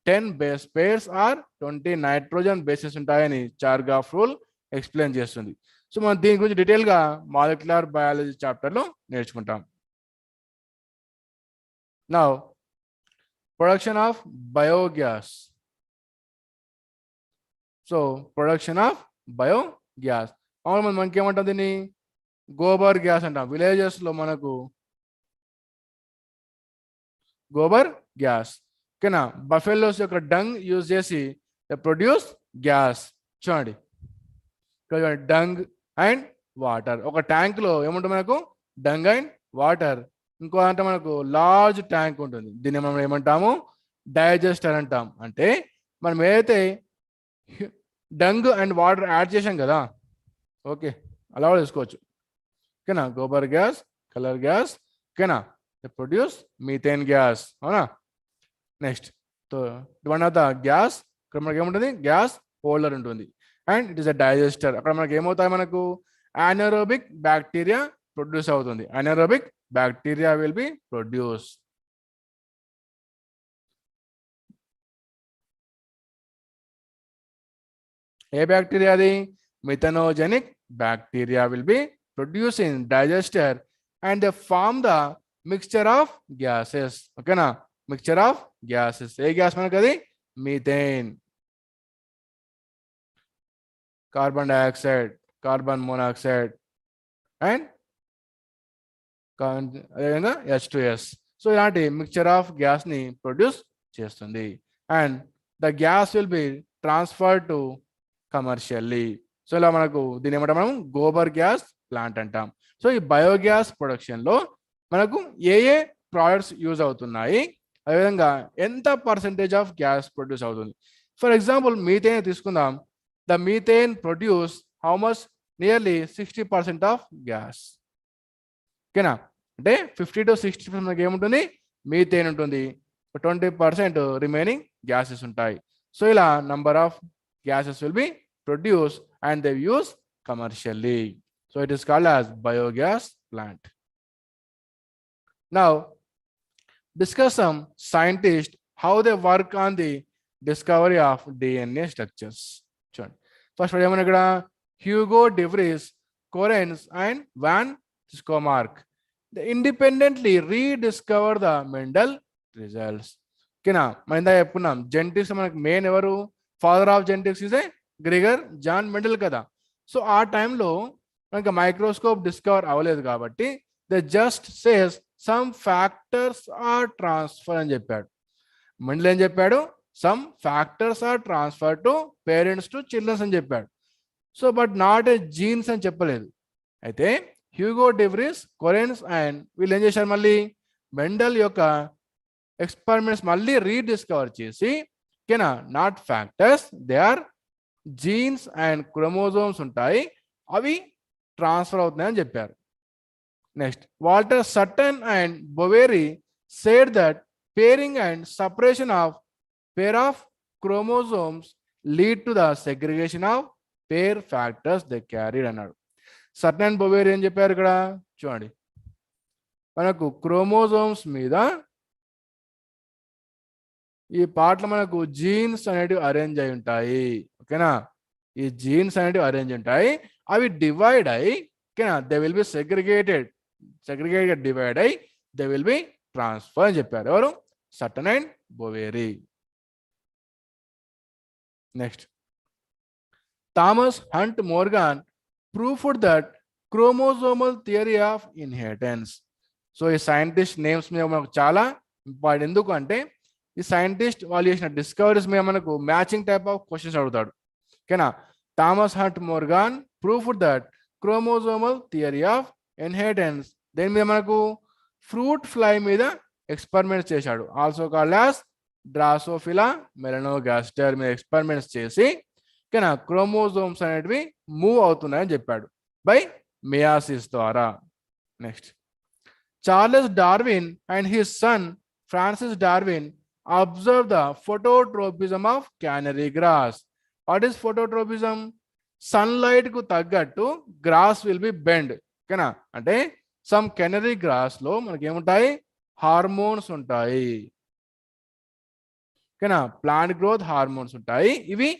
10 base pairs or 20 nitrogen bases ఉంటాయని చార్గాఫ్ రూల్ ఎక్స్ప్లెయిన్ చేస్తుంది. సో మనం దీని గురించి డీటెయిల్ గా మాలిక్యులర్ బయాలజీ చాప్టర్ లో నేర్చుకుంటాం. Now production of biogas. So production of biogas మనకి ఏమంటాం, దీన్ని గోబర్ గ్యాస్ అంటాం. విలేజెస్ లో మనకు గోబర్ గ్యాస్ ఓకేనా, బఫెలోస్ యొక్క డంగ్ యూజ్ చేసి ప్రొడ్యూస్ గ్యాస్. చూడండి డంగ్ అండ్ వాటర్, ఒక ట్యాంక్ లో ఏముంటుంది మనకు డంగ్ అండ్ వాటర్, ఇంకో అంటే మనకు లార్జ్ ట్యాంక్ ఉంటుంది, దీన్ని మనం ఏమంటాము డైజెస్టర్ అంటాం. అంటే మనం ఏదైతే డంగ్ అండ్ వాటర్ యాడ్ చేసాం కదా, ఓకే అలా కూడా తీసుకోవచ్చు ఓకేనా. గోబర్ గ్యాస్, కలర్ గ్యాస్ ఓకేనా, ప్రొడ్యూస్ మీథేన్ గ్యాస్ అవునా. Next one of the gas, ఇక్కడ మనకి ఏముంటుంది గ్యాస్ హోల్డర్ ఉంటుంది and it is a digester. అక్కడ మనకి ఏమవుతాయి, మనకు anaerobic బ్యాక్టీరియా ప్రొడ్యూస్ అవుతుంది. anaerobic bacteria will be produce. ఏ బ్యాక్టీరియా అది, methanogenic bacteria will be produce in digester and they form the mixture of gases ఓకేనా. మిక్స్చర్ ఆఫ్ గ్యాసెస్, ఏ gas మనకు అది methane, carbon dioxide, carbon monoxide and అదేవిధంగా H2S. So ఇలాంటి mixture of gas ని produce చేస్తుంది and the gas will be transfer to commercially. So ఇలా మనకు దీని ఏమంటాం మనం గోబర్ గ్యాస్ ప్లాంట్ అంటాం. సో ఈ బయోగ్యాస్ ప్రొడక్షన్ లో మనకు ఏ ఏ ప్రోడక్ట్స్ యూజ్ అవుతున్నాయి, అదేవిధంగా ఎంత పర్సెంటేజ్ ఆఫ్ గ్యాస్ ప్రొడ్యూస్ అవుతుంది. ఫర్ ఎగ్జాంపుల్ మీథేన్ తీసుకుందాం. The methane produce how much, nearly 60% of gas ఓకేనా. అంటే 50 to 60% మనకి ఏముంటుంది మీథేన్ ఉంటుంది, 20% రిమైనింగ్ గ్యాసెస్ ఉంటాయి. సో ఇలా number of gases will be produce and they use commercially. So it is called as biogas plant. Now discuss some scientists how they work on the discovery of DNA structures. చూడండి first ఏమన్నా ఇక్కడ Hugo de Vries, Correns and von Tschermak independently rediscover the Mendel results ఓకేనా. మనం ఇందా చెప్పుకున్నాం genetics మనకి main ఎవరు, father of genetics is a Gregor Johann Mendel కదా. సో ఆ టైంలో మనకి మైక్రోస్కోప్ డిస్కవర్ అవ్వలేదు కాబట్టి they just says some factors are transfer అని చెప్పాడు. మెండల్ ఏం చెప్పాడు, some factors are transfer to parents to childrens అని చెప్పాడు. So but not a jeans అని చెప్పలేదు. అయితే హ్యూగో డివ్రీస్, కొరెన్స్ అండ్ వీళ్ళు ఏం చేశారు, మళ్ళీ మెండల్ యొక్క ఎక్స్పెరిమెంట్స్ మళ్ళీ రీడిస్కవర్ చేసి ఓకేనా not factors, they are genes and chromosomes ఉంటాయి, అవి ట్రాన్స్ఫర్ అవుతున్నాయని చెప్పారు. Next Walter Sutton and Boveri said that pairing and separation of pair of chromosomes lead to the segregation of pair factors they carried అన్నాడు. Certain and బొవేరీ ఏం చెప్పారు ఇక్కడ చూడండి, మనకు క్రోమోజోమ్స్ మీద ఈ పార్ట్లో మనకు జీన్స్ అనేటివి అరేంజ్ అయి ఉంటాయి ఓకేనా. ఈ జీన్స్ అనేటివి అరేంజ్ ఉంటాయి, అవి డివైడ్ అయ్యి ఓకేనా they will be segregated divide అయ్యి దే విల్ బి ట్రాన్స్ఫర్ అని చెప్పారు ఎవరు, Sutton and Boveri. Next Thomas Hunt Morgan proved that chromosomal theory of inheritance so ఈ సైంటిస్ట్ నేమ్స్ మీద మనకు చాలా ఇంపార్టెంట్. ఎందుకంటే ఈ సైంటిస్ట్ వాళ్ళు చేసిన డిస్కవరీస్ మీద మనకు మ్యాచింగ్ టైప్ ఆఫ్ క్వశ్చన్స్ అడుగుతాడు. ఓకేనా. Thomas Hunt Morgan proofed that chromosomal theory of inheritance. దేని మీద మనకు ఫ్రూట్ ఫ్లై మీద ఎక్స్పెరిమెంట్స్ చేశాడు. Also called as drosophila melanogaster మీద ఎక్స్పెరిమెంట్స్ చేసి ఓకేనా క్రోమోజోమ్స్ అనేటివి మూవ్ అవుతున్నాయని చెప్పాడు బై మియాసిస్ ద్వారా. Next, Charles Darwin and his son Francis Darwin observe the phototropism of canary grass. What is phototropism? Sunlight కు తగ్గట్టు గ్రాస్ విల్ బి బెండ్. ఓకేనా. అంటే సమ్ కెనరీ గ్రాస్ లో మనకి ఏముంటాయి? హార్మోన్స్ ఉంటాయి. ఓకేనా. ప్లాంట్ గ్రోత్ హార్మోన్స్ ఉంటాయి. ఇవి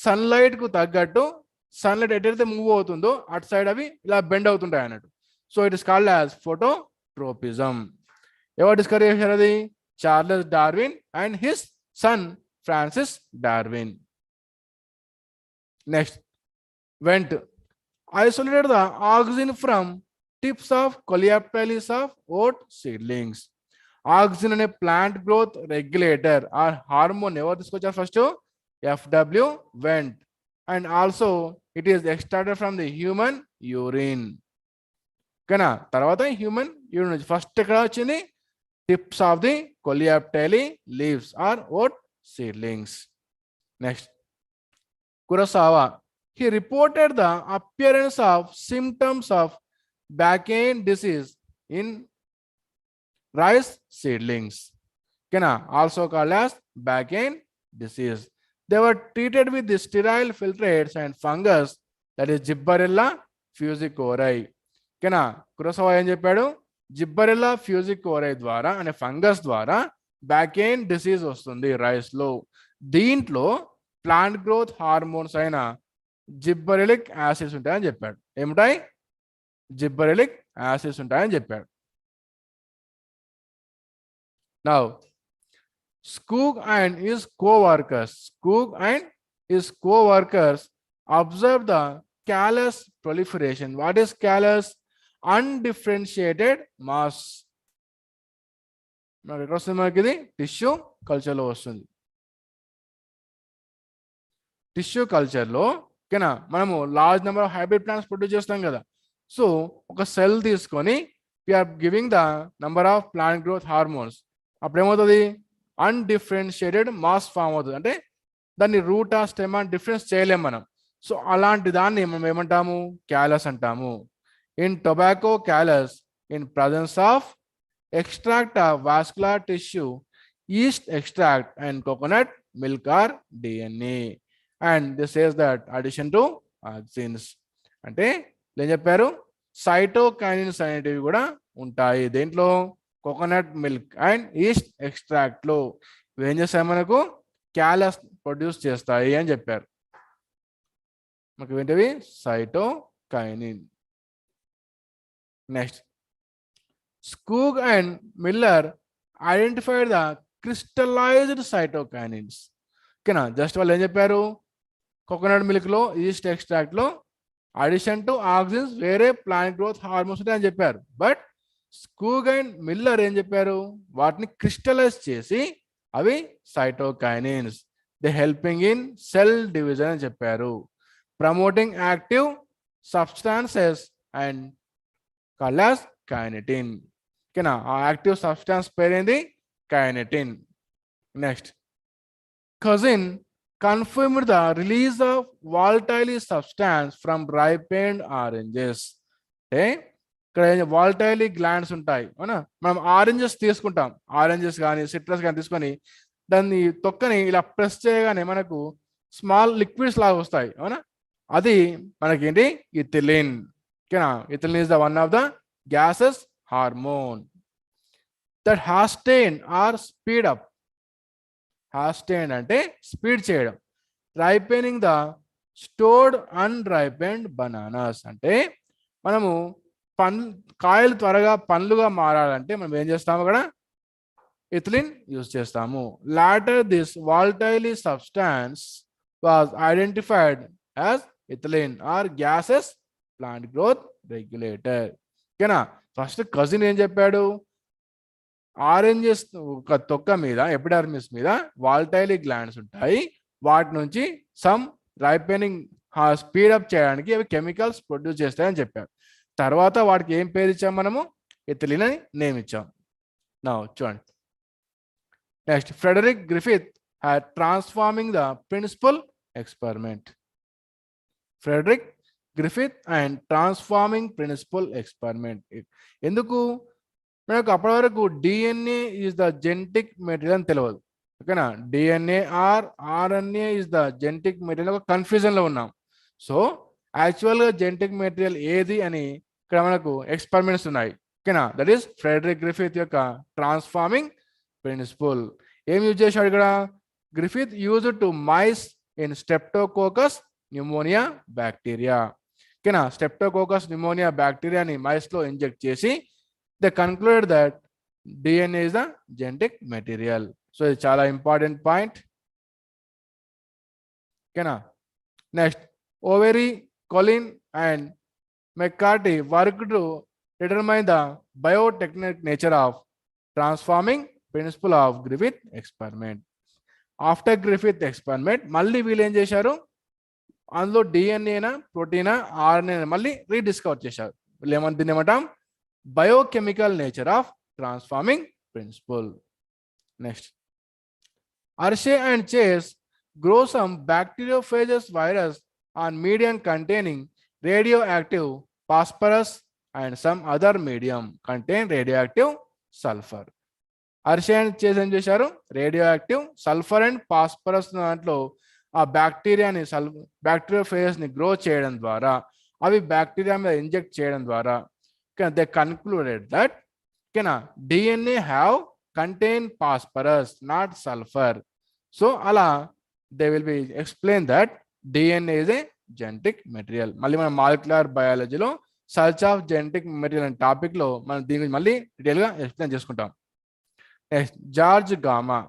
సన్లైట్ కు తగ్గట్టు సన్లైట్ ఎటైతే మూవ్ అవుతుందో అటు సైడ్ అవి ఇలా బెండ్ అవుతుంటాయి అన్నట్టు. So it is called as phototropism. ఎవరు డిస్కవర్ చేశారు అది? Charles Darwin and his son Francis Darwin. Next, vent isolated the auxin from tips of coleoptilis of oat seedlings. Auxin అనే plant growth regulator or hormone ఎవరు తీసుకొచ్చారు? First F W Went. And also it is extracted from the human urine. ఓకేనా. తర్వాత human urine నుంచి first ఎక్కడ వచ్చింది? Tips of the coleoptile leaves or oat seedlings. Next, Kurosawa. He reported the appearance of symptoms of Bacchian disease in rice seedlings. Okay, also called as Bacchian disease. They were treated with the sterile filtrates and fungus, that is Gibberella fusicori. Okay, Kurosawa ఏం చెప్పాడు? జిబ్బరెల్లా ఫ్యూజికోరై ద్వారా అనే fungus ద్వారా బ్యాకెయిన్ disease వస్తుంది rice లో. దీంట్లో plant growth hormones అయిన జిబ్బరెలిక్ acids ఉంటాయని చెప్పాడు. ఏముంటాయి? జిబ్బరెలిక్ యాసిడ్స్ ఉంటాయని చెప్పాడు. Now Skoog and his co-workers observe the callus proliferation. What is callus? Undifferentiated mass. మనకి ఎక్కడ వస్తుంది? మనకి ఇది టిష్యూ కల్చర్లో వస్తుంది. టిష్యూ కల్చర్లో ఓకేనా మనము large number of hybrid plants produce చేస్తాం కదా. సో ఒక సెల్ తీసుకొని we're giving the number of plant growth hormones. అప్పుడు ఏమవుతుంది? అన్డిఫరెన్షియేటెడ్ మాస్ ఫామ్ అవుతుంది. అంటే దాన్ని రూట్ ఆ స్టెమ్ అని డిఫరెన్స్ చేయలేం మనం. సో అలాంటి దాన్ని మనం ఏమంటాము? క్యాలస్ అంటాము. In tobacco callus in presence of extract of vascular tissue, yeast extract and coconut milk or DNA. And this says that addition to auxins. అంటే ఏం చెప్పారు? సైటోకైనిన్స్ అనేటివి కూడా ఉంటాయి దేంట్లో? Coconut milk and east extract లో. ఇవి ఏం చేస్తాయి? మనకు క్యాలస్ ప్రొడ్యూస్ చేస్తాయి అని చెప్పారు. మనకు ఏంటివి? Cytokinin. Next, Skoog and Miller identified the crystallized cytokinins. ఓకేనా. జస్ట్ వాళ్ళు ఏం చెప్పారు? కోకోనట్ మిల్క్ లో ఈస్ట్ ఎక్స్ట్రాక్ట్ లో అడిషన్ టు ఆక్సిన్స్ వేరే ప్లాంట్ గ్రోత్ హార్మోన్స్ ఉంటాయి అని చెప్పారు. బట్ స్కూగ్ అండ్ మిల్లర్ ఏం చెప్పారు? వాటిని క్రిస్టలైజ్ చేసి అవి cytokinins. They helping in cell division అని చెప్పారు. Promoting active substances and called as kinetin. ఓకేనా. ఆ యాక్టివ్ సబ్స్టాన్స్ పేరేంది? Kinetin. Next, cousin confirmed the release of volatile substance from ripened oranges. అంటే ఇక్కడ వాలటైల్ గ్లాండ్స్ ఉంటాయి అవునా. మనం ఆరెంజెస్ తీసుకుంటాం, ఆరెంజెస్ కానీ సిట్రస్ కానీ తీసుకొని దాన్ని తొక్కని ఇలా ప్రెస్ చేయగానే మనకు స్మాల్ లిక్విడ్స్ లాగా వస్తాయి అవునా. అది మనకేంటి? ఇథిలిన్. ఓకేనా. Ethylene is the one of the gases hormone that hasten or speed up. hasten అంటే స్పీడ్ చేయడం. Ripening the stored అన్రైపెండ్ bananas. అంటే మనము కాయలు త్వరగా పండ్లుగా మారాలంటే మనం ఏం చేస్తాము? అక్కడ ఇథిలిన్ యూజ్ చేస్తాము. Later this volatile substance was identified as ethylene or gases plant growth regulator. ఓకేనా. ఫస్ట్ కజిన్ ఏం చెప్పాడు, ఆరెంజెస్ ఒక తొక్క మీద ఎపిడర్మిస్ మీద వాల్టైలిక్ గ్లాండ్స్ ఉంటాయి, వాటి నుంచి సమ్ రైపెనింగ్ స్పీడప్ చేయడానికి అవి కెమికల్స్ ప్రొడ్యూస్ చేస్తాయని చెప్పారు. తర్వాత వాటికి ఏం పేరు ఇచ్చాం మనము, ఎథిలిన్ అని నేమ్ ఇచ్చాం. నా చూడండి next, Frederick Griffith had transforming the principle experiment. Frederick Griffith and transforming principle experiment. ఎందుకు మనకు అప్పటి వరకు DNA is the genetic material అని తెలియదు, ఓకేనా. DNA or RNA is the genetic material, ఒక కన్ఫ్యూజన్లో ఉన్నాం. సో యాక్చువల్గా జెనెటిక్ మెటీరియల్ ఏది అని ఇక్కడ మనకు ఎక్స్పెరిమెంట్స్ ఉన్నాయి, ఓకేనా. దట్ ఈస్ ఫ్రెడరిక్ గ్రిఫిత్ యొక్క ట్రాన్స్ఫార్మింగ్ ప్రిన్సిపల్. ఏం యూజ్ చేశాడు ఇక్కడ, Griffith use two mice in streptococcus pneumoniae bacteria, ఓకేనా. స్ట్రెప్టోకోకస్ న్యూమోనియా బ్యాక్టీరియాని మైస్లో ఇంజెక్ట్ చేసి they concluded that DNA is the genetic material. So it's చాలా important point, okay na. Next, Overy, Collin and McCarthy worked to determine the biotechnic nature of transforming principle of Griffith experiment. After Griffith experiment మళ్ళీ వీళ్ళు ఏం చేశారు, అందులో డిఎన్ఏనా ప్రోటీనా RNA మళ్ళీ rediscover చేశారు. వీళ్ళు ఏమంటాం, biochemical nature of transforming principle. Next, Hershey and Chase grow some bacteriophages virus on medium containing radioactive phosphorus and some other medium contain radioactive sulfur. Hershey and Chase ఏం చేశారు, రేడియోయాక్టివ్ సల్ఫర్ అండ్ ఫాస్ఫరస్ దాంట్లో ఆ బ్యాక్టీరియాని బ్యాక్టీరియోఫేజెస్ని grow చేయడం ద్వారా, అవి bacteria మీద inject చేయడం ద్వారా they concluded that DNA have contain phosphorus, not sulfur. So ala they will be explain that DNA is a genetic material. మళ్ళీ మన మాలిక్యులర్ బయాలజీలో సర్చ్ ఆఫ్ జెనెటిక్ మెటీరియల్ అనే టాపిక్ లో మనం దీన్ని మళ్ళీ డీటెయిల్ గా ఎక్స్ప్లెయిన్ చేసుకుంటాం. George Gamow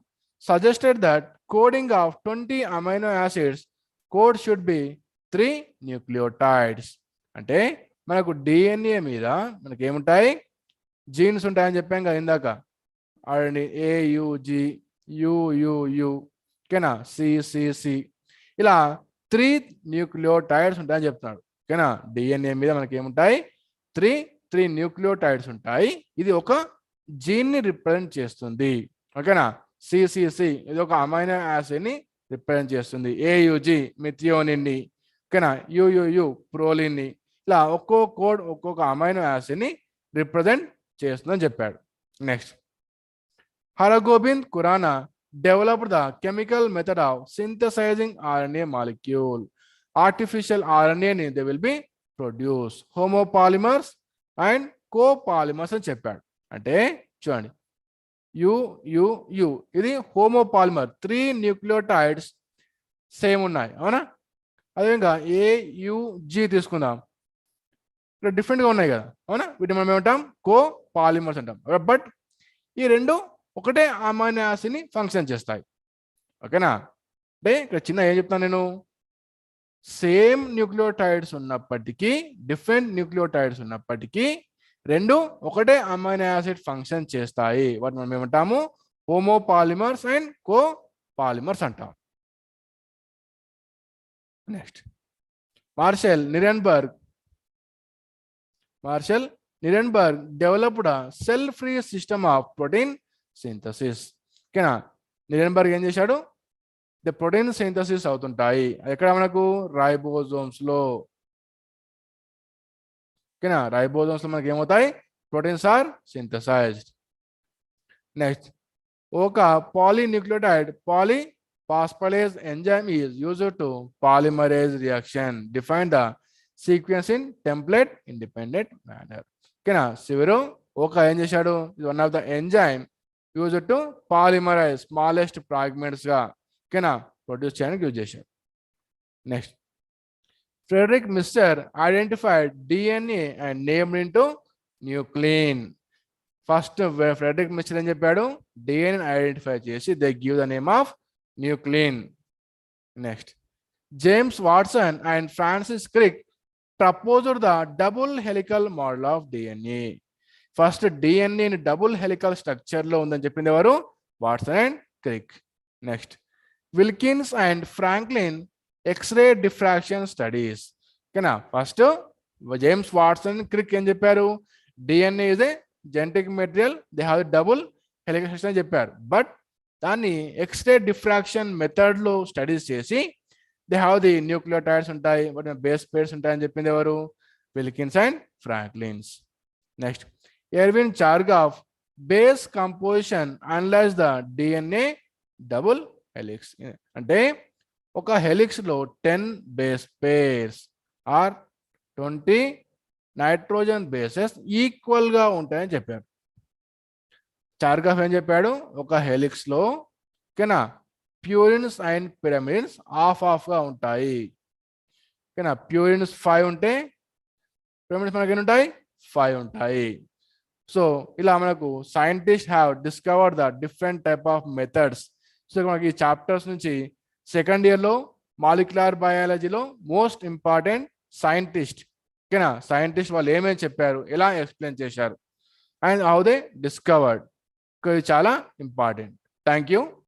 suggested that coding of 20 amino acids code should be 3 nucleotides. అంటే మనకు డిఎన్ఏ మీద మనకి ఏముంటాయి, జీన్స్ ఉంటాయని చెప్పాం కదా ఇందాక, ఆల్రెడీ ఏయుజి యుయుయు, ఓకేనా, సిసిసి, ఇలా 3 న్యూక్లియోటైడ్స్ ఉంటాయని చెప్తున్నాడు, ఓకేనా. డిఎన్ఏ మీద మనకి ఏముంటాయి, 3 న్యూక్లియోటైడ్స్ ఉంటాయి. ఇది ఒక జీన్ని రిప్రజెంట్ చేస్తుంది, ఓకేనా. సిసిసి ఇది ఒక అమైనో యాసిడ్ని రిప్రజెంట్ చేస్తుంది, ఏయుజి మిథియోనిన్ని, ఓకేనా, యుయుయు ప్రోలిన్ని, ఇలా ఒక్కో కోడ్ ఒక్కొక్క అమైనో యాసిడ్ని రిప్రజెంట్ చేస్తుందని చెప్పాడు. Next, Hargobind Khorana developed the chemical method of synthesizing RNA molecule. Artificial ఆర్ఎన్ఏని they will be produce homopolymers and copolymers అని చెప్పాడు. అంటే చూడండి, యు ఇది హోమోపాలిమర్, 3 న్యూక్లియోటైడ్స్ సేమ్ ఉన్నాయి, అవునా. అదేవిధంగా ఏయుజి తీసుకుందాం, ఇక్కడ డిఫరెంట్గా ఉన్నాయి కదా, అవునా. వీటిని మనం ఏమంటాం, కో పాలిమర్స్ అంటాం. బట్ ఈ రెండు ఒకటే అమైనో యాసిడ్ని ఫంక్షన్ చేస్తాయి, ఓకేనా. అంటే ఇక్కడ చిన్న ఏం చెప్తాను నేను, సేమ్ న్యూక్లియోటైడ్స్ ఉన్నప్పటికీ, డిఫరెంట్ న్యూక్లియోటైడ్స్ ఉన్నప్పటికీ రెండు ఒకటే అమైనో యాసిడ్ ఫంక్షన్ చేస్తాయి. వాటిని మనం ఏమంటాము, హోమోపాలిమర్స్ అండ్ కో పాలిమర్స్ అంటాం. Next, Marshall Nirenberg developed a cell-free system of protein synthesis. ఓకేనా. నిరెన్బర్గ్ ఏం చేశాడు, ద ప్రోటీన్ సింథసిస్ అవుతుంటాయి ఎక్కడ మనకు, రైబోజోమ్స్ లో, ఓకేనా. రైబోజోమ్స్ లో మనకి ఏమవుతాయి, ప్రోటీన్స్ ఆర్ సింథసైజ్డ్. నెక్స్ట్, ఒక polynucleotide phosphorylase enzyme is used to polymerase reaction, define the sequence in template independent manner, ఓకేనా. చివరు ఒక ఏం చేశాడు, ఇది one of the enzyme use to polymerize smallest fragments గా, ఓకేనా, ప్రొడ్యూస్ చేయడానికి use చేశాడు. Next, Friedrich Miescher identified DNA and named into nuclein. First Friedrich Miescher ఏం చెప్పాడు, డిఎన్ఏ ఐడెంటిఫై చేసి they give the name of nuclein. Next, James Watson and Francis Crick proposed the double helical model of DNA. First డిఎన్ఏని double helical స్ట్రక్చర్లో ఉందని చెప్పింది ఎవరు? Watson and Crick. Next Wilkins and Franklin X ray diffraction studies. ఓకేనా, first James Watson Crick ఏం చెప్పారు? DNA is a genetic material, they have double helical structure అని చెప్పారు. బట్ దాన్ని ఎక్స్రే డిఫ్రాక్షన్ మెథడ్లో స్టడీస్ చేసి దే హ్యావ్ ది న్యూక్లియోటైడ్స్ ఉంటాయి, but base pairs ఉంటాయని చెప్పింది ఎవరు? Wilkins and Franklins. Next Erwin Chargaff base composition analyze the DNA double helix. అంటే ఒక హెలిక్స్లో 10 base pairs or 20 nitrogen bases ఈక్వల్గా ఉంటాయని చెప్పారు. చార్గాఫ్ ఏం చెప్పాడు? ఒక హెలిక్స్లో ఓకేనా ప్యూరిన్స్ అండ్ పిరమిడ్స్ ఆఫ్గా ఉంటాయి. ఓకేనా, ప్యూరిన్స్ 5 ఉంటే పిరమిడ్స్ మనకి ఎన్ని ఉంటాయి? 5 ఉంటాయి. సో ఇలా మనకు scientist have discovered the different type of methods. So మనకి ఈ చాప్టర్స్ నుంచి సెకండ్ ఇయర్లో మాలిక్యులర్ బయాలజీలో మోస్ట్ ఇంపార్టెంట్ సైంటిస్ట్. ఓకేనా, సైంటిస్ట్ వాళ్ళు ఏమేమి చెప్పారు, ఎలా ఎక్స్ప్లెయిన్ చేశారు, అండ్ హౌ దే డిస్కవర్డ్. ఇది చాలా ఇంపార్టెంట్. Thank you.